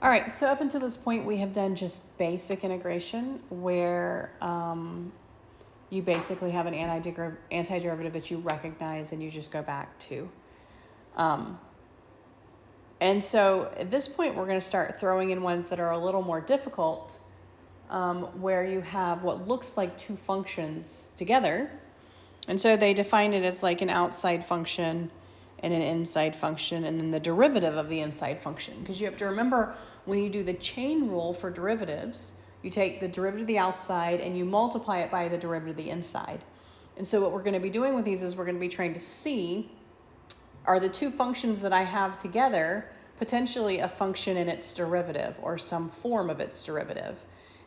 All right, so up until this point, we have done just basic integration where you basically have an antiderivative that you recognize and you just go back to. And so at this point, we're going to start throwing in ones that are a little more difficult, where you have what looks like two functions together. And so they define it as like an outside function and an inside function, and then the derivative of the inside function. Because you have to remember, when you do the chain rule for derivatives, you take the derivative of the outside and you multiply it by the derivative of the inside. And so what we're going to be doing with these is we're going to be trying to see, are the two functions that I have together potentially a function in its derivative or some form of its derivative?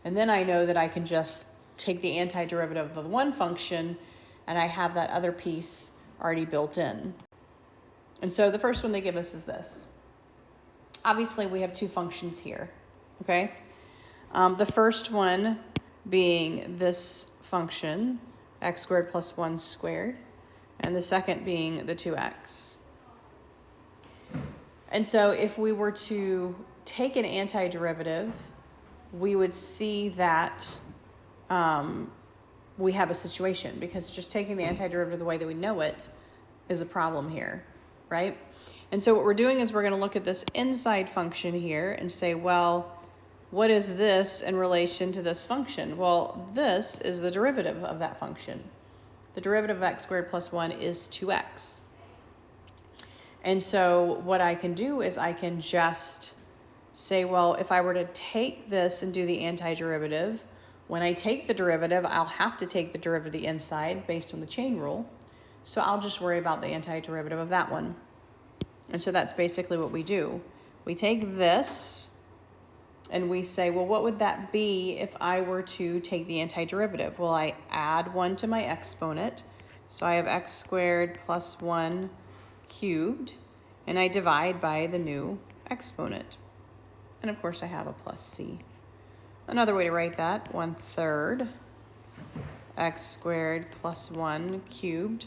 And then I know that I can just take the antiderivative of the one function and I have that other piece already built in. And so the first one they give us is this. Obviously, we have two functions here, okay? The first one being this function, x squared plus 1 squared, and the second being the 2x. And so if we were to take an antiderivative, we would see that we have a situation, because just taking the antiderivative the way that we know it is a problem here, right? And so what we're doing is we're going to look at this inside function here and say, well, what is this in relation to this function? Well, this is the derivative of that function. The derivative of x squared plus 1 is 2x. And so what I can do is I can just say, well, if I were to take this and do the antiderivative, when I take the derivative, I'll have to take the derivative of the inside based on the chain rule. So I'll just worry about the antiderivative of that one. And so that's basically what we do. We take this and we say, well, what would that be if I were to take the antiderivative? Well, I add 1 to my exponent. So I have x squared plus 1 cubed, and I divide by the new exponent. And of course I have a plus c. Another way to write that, 1/3 x squared plus 1 cubed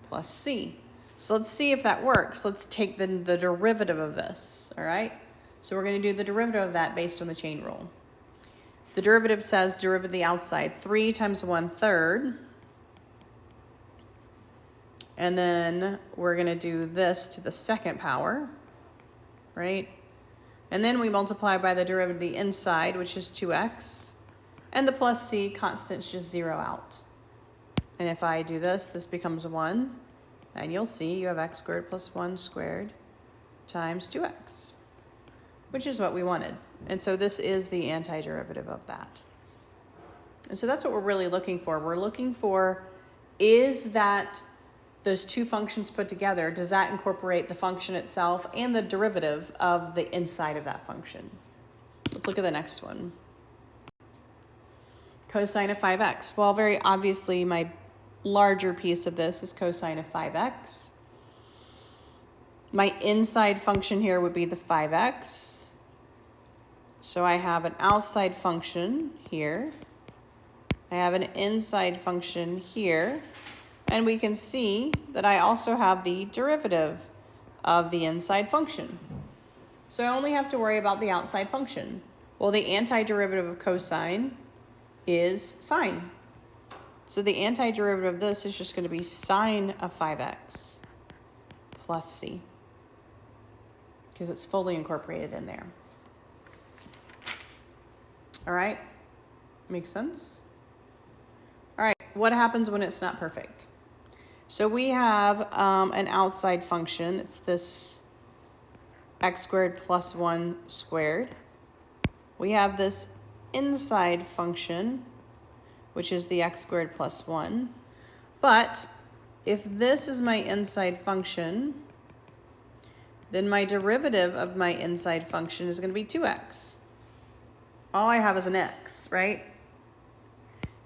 plus c. So let's see if that works. Let's take the derivative of this, all right? So we're going to do the derivative of that based on the chain rule. The derivative says derivative of the outside, 3 times 1/3. And then we're going to do this to the second power, right? And then we multiply by the derivative of the inside, which is 2x. And the plus c, constants just zero out. And if I do this, this becomes 1. And you'll see you have x squared plus 1 squared times 2x, which is what we wanted. And so this is the antiderivative of that. And so that's what we're really looking for. We're looking for, is that those two functions put together, does that incorporate the function itself and the derivative of the inside of that function? Let's look at the next one. Cosine of 5x. Well, very obviously, my larger piece of this is cosine of 5x. My inside function here would be the 5x. So I have an outside function here. I have an inside function here. And we can see that I also have the derivative of the inside function. So I only have to worry about the outside function. Well, the antiderivative of cosine is sine. So the antiderivative of this is just going to be sine of 5x plus c, because it's fully incorporated in there. All right, makes sense? All right, what happens when it's not perfect? So we have an outside function. It's this x squared plus 1 squared. We have this inside function, which is the x squared plus 1. But if this is my inside function, then my derivative of my inside function is going to be 2x. All I have is an x, right?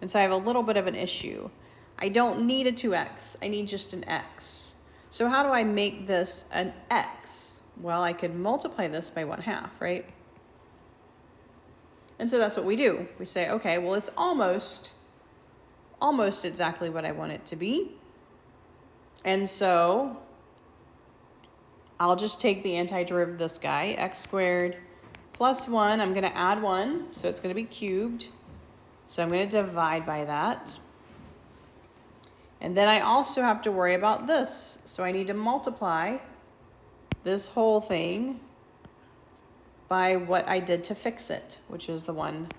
And so I have a little bit of an issue. I don't need a 2x. I need just an x. So how do I make this an x? Well, I could multiply this by 1/2, right? And so that's what we do. We say, okay, well, it's almost exactly what I want it to be. And so I'll just take the antiderivative of this guy, x squared plus 1. I'm going to add 1, so it's going to be cubed. So I'm going to divide by that. And then I also have to worry about this. So I need to multiply this whole thing by what I did to fix it, which is the 1/2.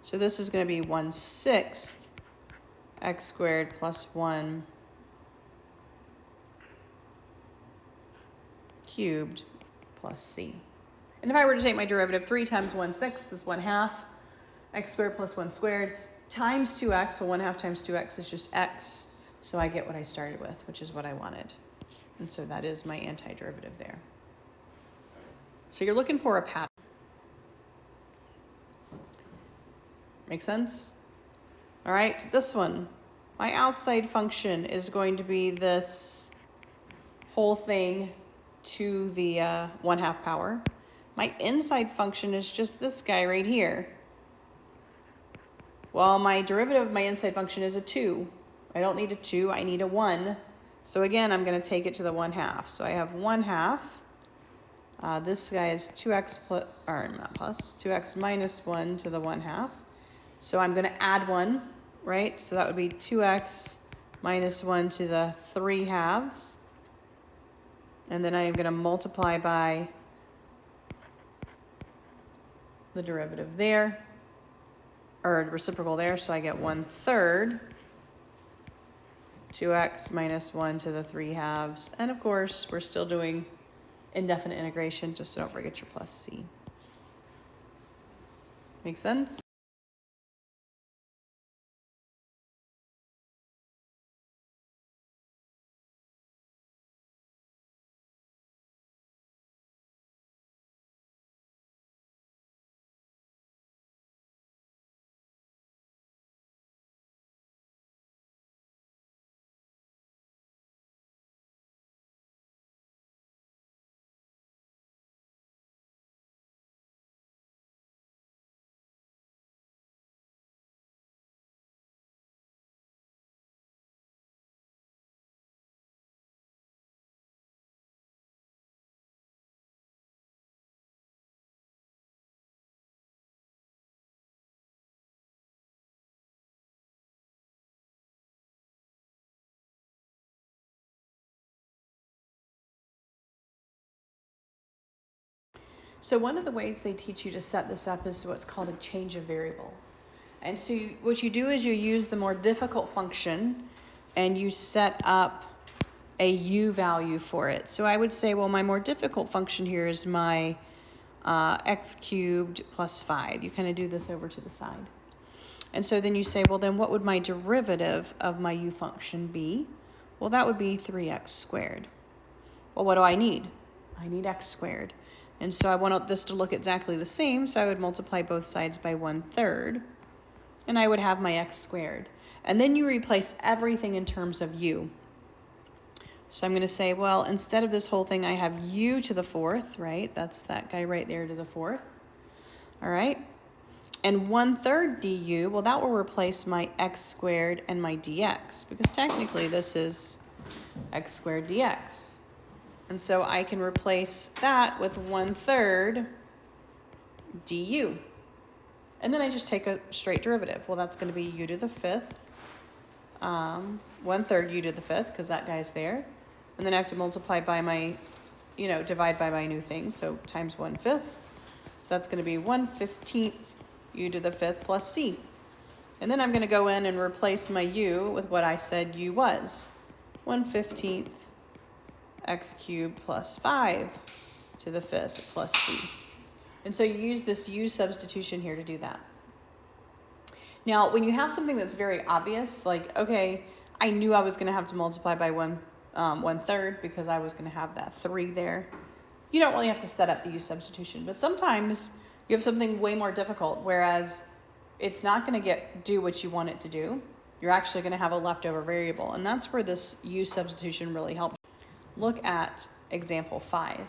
So this is going to be 1/6 x squared plus 1 cubed plus c. And if I were to take my derivative, 3 times 1/6 is 1/2 x squared plus 1 squared times 2x. Well, 1/2 times 2x is just x. So I get what I started with, which is what I wanted. And so that is my antiderivative there. So you're looking for a pattern. Make sense? All right, this one. My outside function is going to be this whole thing to the 1/2 power. My inside function is just this guy right here. Well, my derivative of my inside function is a 2. I don't need a 2, I need a 1. So again, I'm going to take it to the 1/2. So I have 1/2. This guy is 2x plus, or not plus, 2x minus 1 to the 1/2. So I'm going to add 1, right? So that would be 2x minus 1 to the 3/2. And then I am going to multiply by the derivative there, or reciprocal there, so I get 1/3, 2x minus 1 to the 3/2. And of course, we're still doing indefinite integration, just don't forget your plus c. Make sense? So one of the ways they teach you to set this up is what's called a change of variable. And so what you do is you use the more difficult function and you set up a u value for it. So I would say, well, my more difficult function here is my x cubed plus 5. You kind of do this over to the side. And so then you say, well, then what would my derivative of my u function be? Well, that would be 3x squared. Well, what do I need? I need x squared. And so I want this to look exactly the same, so I would multiply both sides by 1/3, and I would have my x squared. And then you replace everything in terms of u. So I'm going to say, well, instead of this whole thing, I have u to the 4th, right? That's that guy right there to the 4th. All right. And 1/3 du, well, that will replace my x squared and my dx, because technically this is x squared dx. And so I can replace that with 1/3 du. And then I just take a straight derivative. Well, that's going to be u to the 5th. 1/3 u to the 5th, because that guy's there. And then I have to multiply by my, divide by my new thing. So times 1/5. So that's going to be 1/15 u to the 5th plus c. And then I'm going to go in and replace my u with what I said u was. 1/15 x cubed plus 5 to the 5th plus c. And so you use this u substitution here to do that. Now, when you have something that's very obvious, like, okay, I knew I was going to have to multiply by 1/3 because I was going to have that 3 there, you don't really have to set up the u substitution. But sometimes you have something way more difficult, whereas it's not going to do what you want it to do. You're actually going to have a leftover variable, and that's where this u substitution really helps. Look at example 5.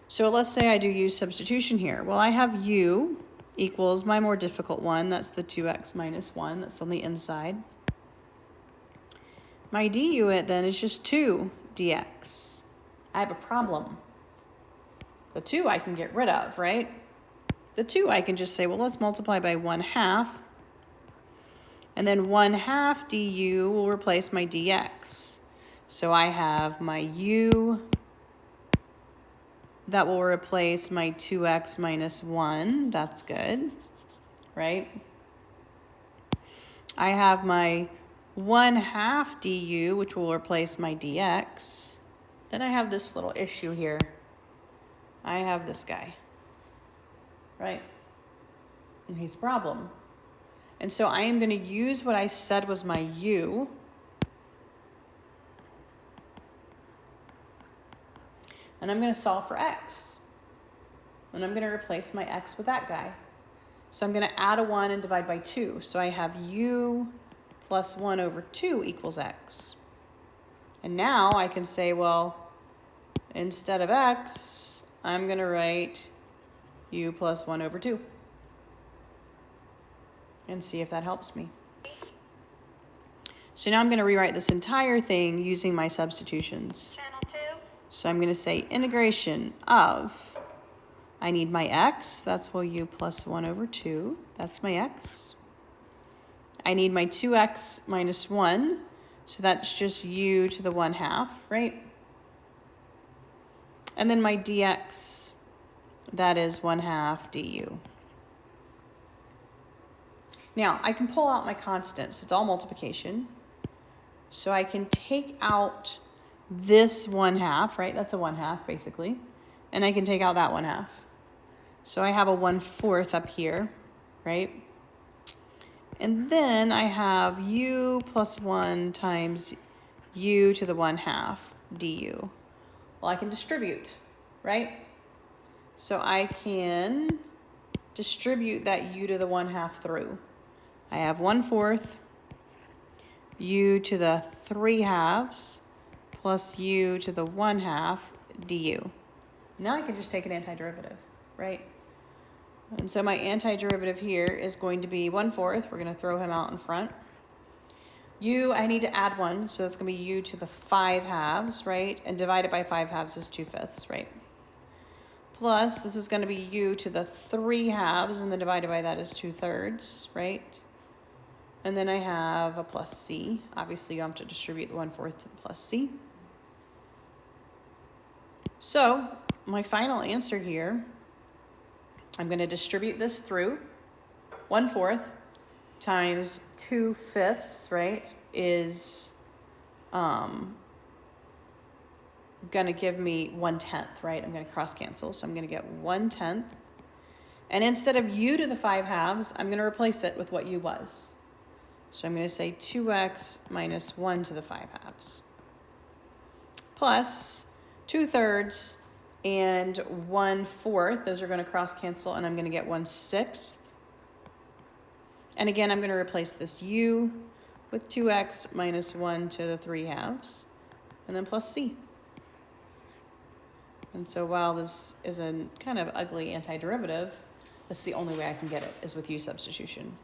So let's say I do u substitution here. Well, I have u equals my more difficult one. That's the 2x minus 1. That's on the inside. My du then is just 2. dx. I have a problem. The 2 I can get rid of, right? The 2 I can just say, well, let's multiply by 1/2. And then 1/2 du will replace my dx. So I have my u that will replace my 2x minus 1. That's good, right? I have my 1/2 du, which will replace my dx. Then I have this little issue here. I have this guy, right? And he's a problem. And so I am going to use what I said was my u. And I'm going to solve for x. And I'm going to replace my x with that guy. So I'm going to add a 1 and divide by 2. So I have u plus 1 over 2 equals x. And now I can say, well, instead of x, I'm going to write u plus 1 over 2. And see if that helps me. So now I'm going to rewrite this entire thing using my substitutions. So I'm going to say integration of, I need my x, that's well u plus 1 over 2, that's my x. I need my 2x minus 1, so that's just u to the 1/2, right? And then my dx, that is 1/2 du. Now, I can pull out my constants. It's all multiplication. So I can take out this 1/2, right? That's a 1/2, basically. And I can take out that 1/2. So I have a 1/4 up here, right? And then I have u plus 1 times u to the 1/2 du. Well, I can distribute, right? So I can distribute that u to the 1/2 through. I have 1/4 u to the 3/2 plus u to the 1/2 du. Now I can just take an antiderivative, right? And so my antiderivative here is going to be 1/4. We're going to throw him out in front. U, I need to add 1, so it's going to be u to the 5/2, right? And divided by 5/2 is 2/5, right? Plus, this is going to be u to the 3/2, and then divided by that is 2/3, right? And then I have a plus c. Obviously, you have to distribute the 1/4 to the plus c. So, my final answer here, I'm going to distribute this through 1/4 times 2/5, right, is going to give me 1/10, right? I'm going to cross cancel, so I'm going to get 1/10. And instead of u to the 5/2, I'm going to replace it with what u was. So I'm going to say 2x minus 1 to the 5/2 plus 2/3 and 1/4. Those are going to cross cancel, and I'm going to get 1/6. And again, I'm going to replace this u with 2x minus 1 to the 3/2, and then plus c. And so while this is a kind of ugly antiderivative, that's the only way I can get it, is with u substitution.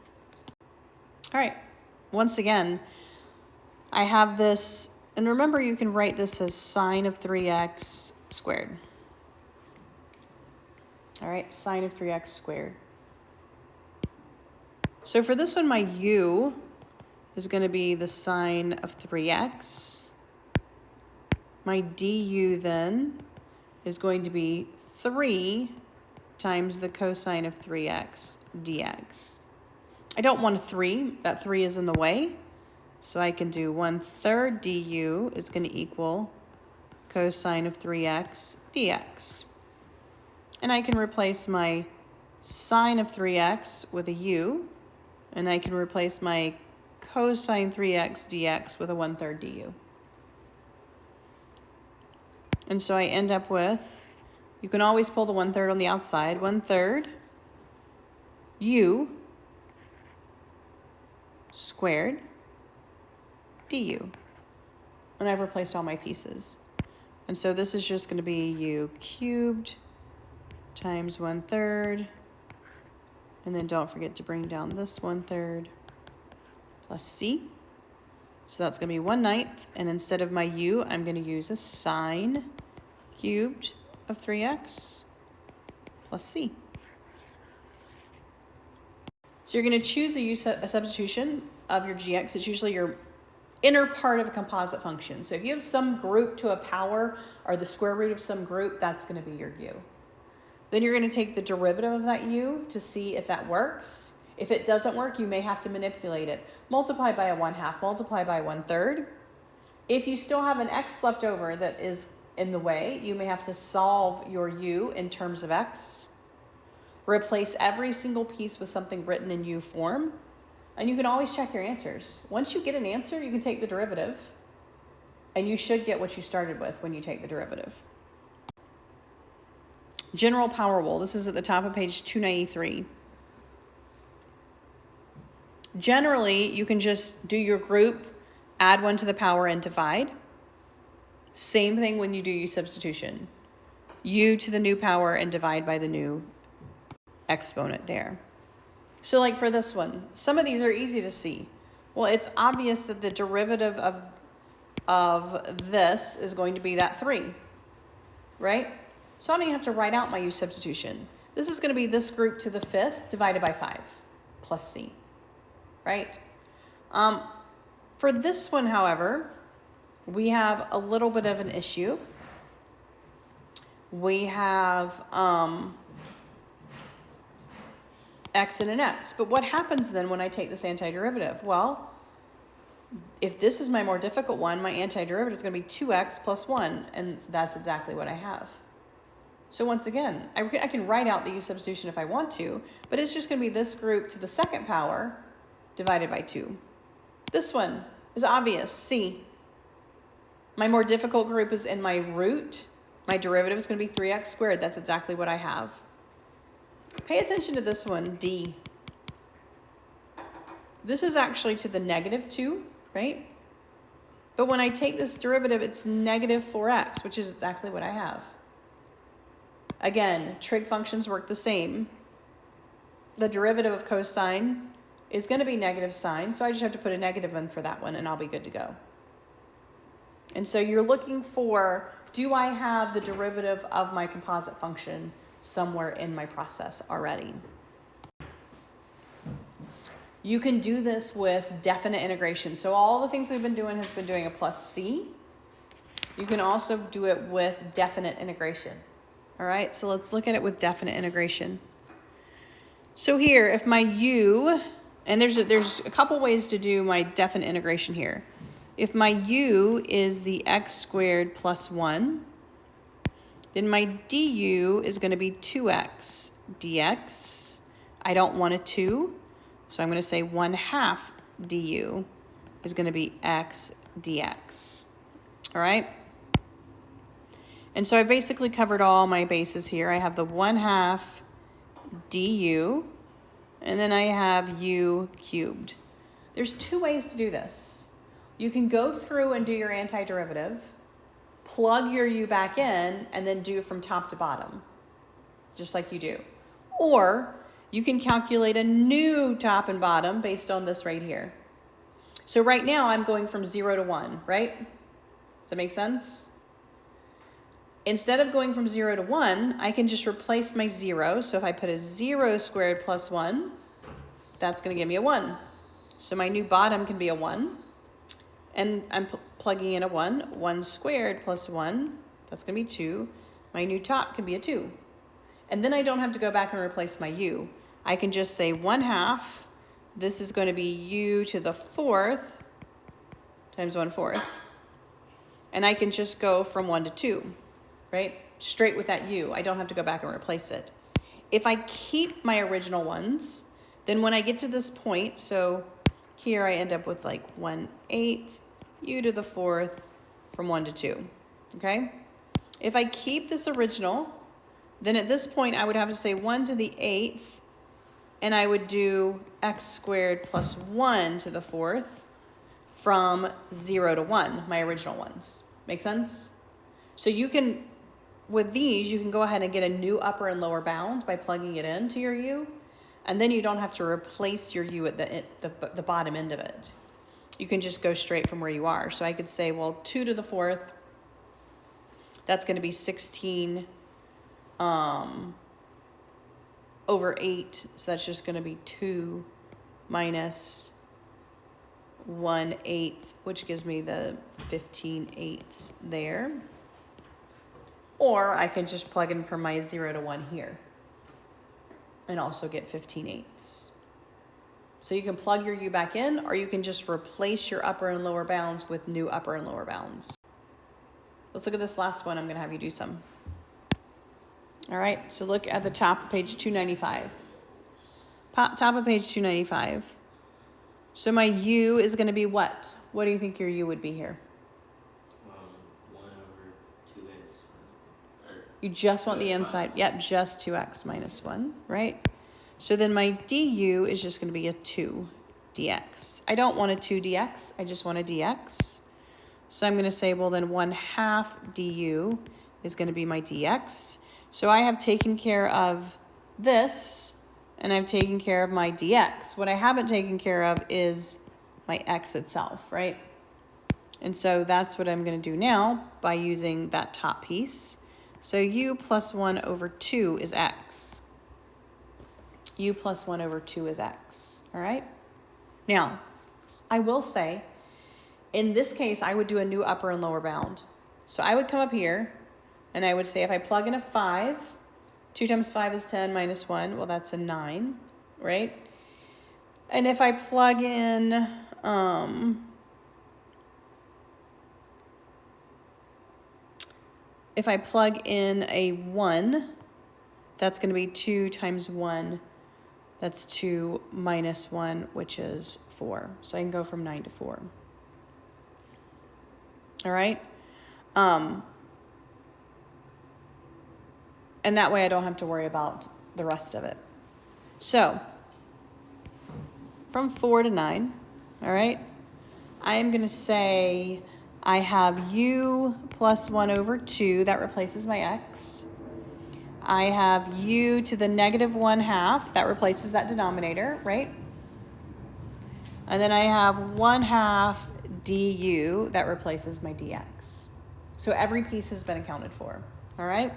All right, once again, I have this, and remember you can write this as sine of 3x squared. All right, sine of 3x squared. So for this one, my u is going to be the sine of 3x. My du then is going to be 3 times the cosine of 3x dx. I don't want a 3. That 3 is in the way. So I can do 1/3 du is going to equal cosine of 3x dx. And I can replace my sine of 3x with a u. And I can replace my cosine 3x dx with a 1/3 du. And so I end up with, you can always pull the 1/3 on the outside, 1/3 u squared du. And I've replaced all my pieces. And so this is just going to be u cubed times 1/3. And then don't forget to bring down this 1/3 plus c. So that's going to be 1/9, and instead of my u, I'm going to use a sine cubed of 3x plus c. So you're going to choose a substitution of your gx. It's usually your inner part of a composite function. So if you have some group to a power or the square root of some group, that's going to be your u. Then you're going to take the derivative of that u to see if that works. If it doesn't work, you may have to manipulate it. Multiply by a 1/2, multiply by 1/3. If you still have an x left over that is in the way, you may have to solve your u in terms of x. Replace every single piece with something written in u form. And you can always check your answers. Once you get an answer, you can take the derivative. And you should get what you started with when you take the derivative. General power rule. This is at the top of page 293. Generally, you can just do your group, add 1 to the power, and divide. Same thing when you do your substitution. U to the new power and divide by the new exponent there. So like for this one, some of these are easy to see. Well, it's obvious that the derivative of this is going to be that 3, right? So I don't even have to write out my u substitution. This is going to be this group to the 5th divided by 5 plus c. Right? For this one, however, we have a little bit of an issue. We have x and an x. But what happens then when I take this antiderivative? Well, if this is my more difficult one, my antiderivative is going to be 2x plus 1, and that's exactly what I have. So once again, I can write out the u substitution if I want to, but it's just going to be this group to the 2nd power divided by 2. This one is obvious, c. My more difficult group is in my root. My derivative is going to be 3x squared. That's exactly what I have. Pay attention to this one, d. This is actually to the -2, right? But when I take this derivative, it's -4x, which is exactly what I have. Again, trig functions work the same. The derivative of cosine is going to be negative sine, so I just have to put a negative in for that one, and I'll be good to go. And so you're looking for, do I have the derivative of my composite function somewhere in my process already? You can do this with definite integration. So all the things we've been doing has been doing a plus c. You can also do it with definite integration. All right, so let's look at it with definite integration. So here, if my u, and there's a couple ways to do my definite integration here. If my u is the x squared plus 1, then my du is going to be 2x dx. I don't want a 2, so I'm going to say 1/2 du is going to be x dx. All right? And so I basically covered all my bases here. I have the 1/2 du, and then I have u cubed. There's 2 ways to do this. You can go through and do your antiderivative, plug your u back in, and then do from top to bottom, just like you do. Or you can calculate a new top and bottom based on this right here. So right now I'm going from 0 to 1, right? Does that make sense? Instead of going from 0 to 1, I can just replace my 0. So if I put a 0 squared plus 1, that's going to give me a 1. So my new bottom can be a 1. And I'm plugging in a 1. 1 squared plus 1, that's going to be 2. My new top can be a 2. And then I don't have to go back and replace my u. I can just say 1/2. This is going to be u to the 4th times 1/4. And I can just go from 1 to 2, right? Straight with that u. I don't have to go back and replace it. If I keep my original ones, then when I get to this point, so here I end up with like 1/8 u to the 4th from 1 to 2, okay? If I keep this original, then at this point I would have to say 1 to the 8th, and I would do x squared plus 1 to the 4th from 0 to 1, my original ones. Make sense? So you can, with these, you can go ahead and get a new upper and lower bound by plugging it into your u, and then you don't have to replace your u at the bottom end of it. you can just go straight from where you are. So I could say, well, 2 to the 4th, that's going to be 16 over 8. So that's just going to be 2 minus 1/8, which gives me the 15/8 there. Or I can just plug in from my 0 to 1 here and also get 15/8. So you can plug your u back in, or you can just replace your upper and lower bounds with new upper and lower bounds. Let's look at this last one. I'm going to have you do some. All right, so look at the top of page 295. Top of page 295. So my u is going to be what? What do you think your u would be here? 1 over 2x. You just want the inside. Yep, just 2x minus 1, right? So then my du is just going to be a 2 dx. I don't want a 2 dx. I just want a dx. So I'm going to say, well, then 1/2 du is going to be my dx. So I have taken care of this, and I've taken care of my dx. What I haven't taken care of is my x itself, right? And so that's what I'm going to do now by using that top piece. So u plus 1 over 2 is x. U plus 1 over 2 is x, all right? Now, I will say, in this case, I would do a new upper and lower bound. So I would come up here, and I would say if I plug in a 5, 2 times 5 is 10 minus 1, well, that's a 9, right? And if I plug in, a 1, that's going to be 2 times 1. That's 2 minus 1, which is 4. So I can go from 9 to 4. All right? And that way I don't have to worry about the rest of it. So, from 4 to 9, all right, I'm going to say I have u plus 1 over 2. That replaces my x. I have u to the negative 1/2. That replaces that denominator, right? And then I have 1/2 du. That replaces my dx. So every piece has been accounted for, all right?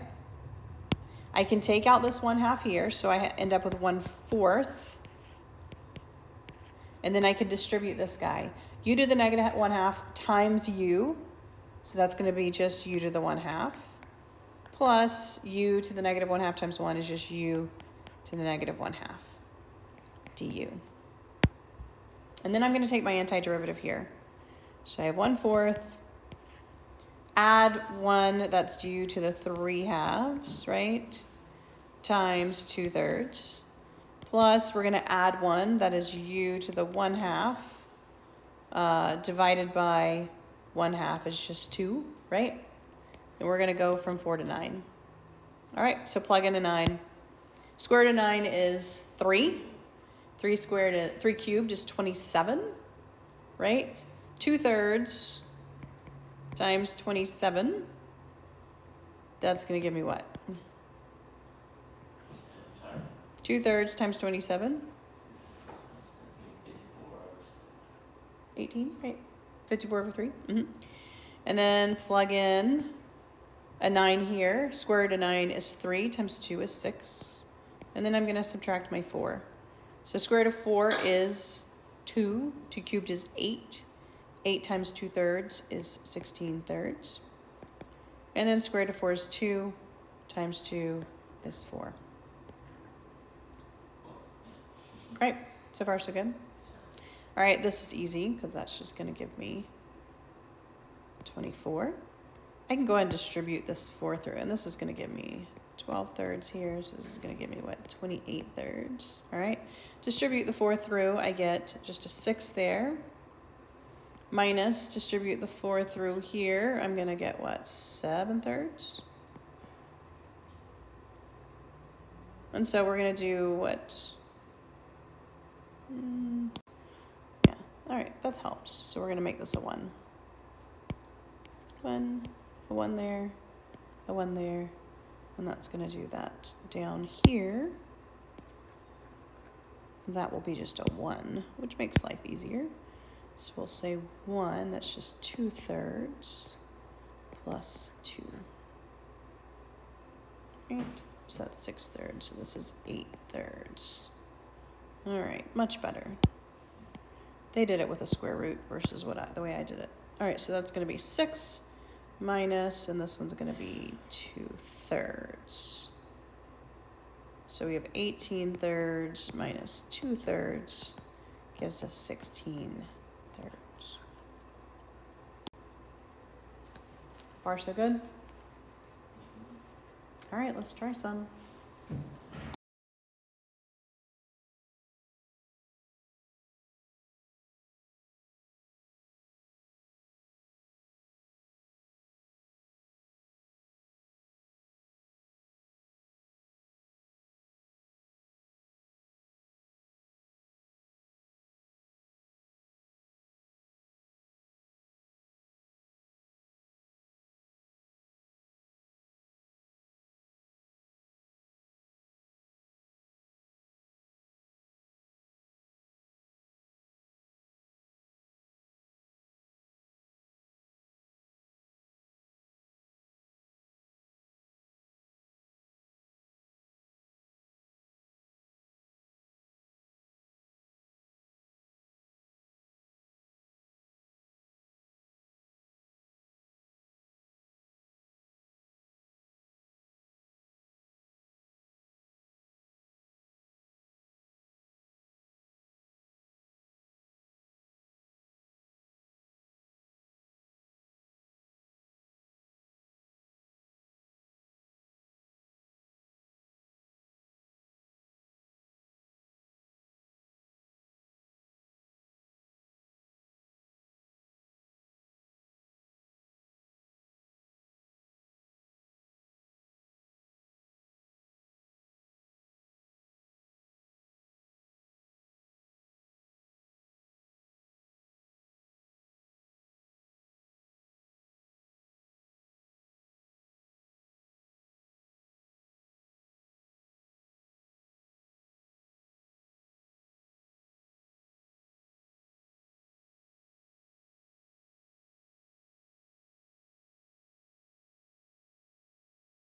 I can take out this 1/2 here, so I end up with 1/4. And then I can distribute this guy. U to the negative 1/2 times u. So that's going to be just u to the 1/2. Plus u to the negative 1/2 times 1 is just u to the negative 1/2 du. And then I'm going to take my antiderivative here. So I have 1/4. Add 1, that's u to the 3/2, right? Times 2/3. Plus, we're going to add 1, that is u to the 1/2. Divided by 1/2 is just 2, right? And we're going to go from 4 to 9. All right, so plug in a 9. Square root of 9 is 3. 3 cubed is 27, right? 2/3 times 27. That's going to give me what? 2/3 times 27. 18, right? 54 over 3. And then plug in a 9 here. Square root of 9 is 3 times 2 is 6. And then I'm going to subtract my 4. So square root of 4 is 2. 2 cubed is 8. 8 times 2/3 is 16/3. And then square root of 4 is 2 times 2 is 4. All right, so far so good. All right, this is easy because that's just going to give me 24. I can go ahead and distribute this 4 through, and this is going to give me 12/3 here, so this is going to give me, what, 28/3. All right, distribute the 4 through, I get just a 6 there. Minus, distribute the 4 through here, I'm going to get, what, 7/3? And so we're going to do what? Yeah, all right, that helps. So we're going to make this a 1. 1, a 1 there, a 1 there, and that's going to do that down here. That will be just a 1, which makes life easier. So we'll say 1, that's just 2/3 plus 2. Right, so that's 6/3, so this is 8/3. All right, much better. They did it with a square root versus the way I did it. All right, so that's going to be 6 minus, and this one's going to be 2/3. So we have 18/3 minus 2/3 gives us 16/3. Far so good? All right, let's try some.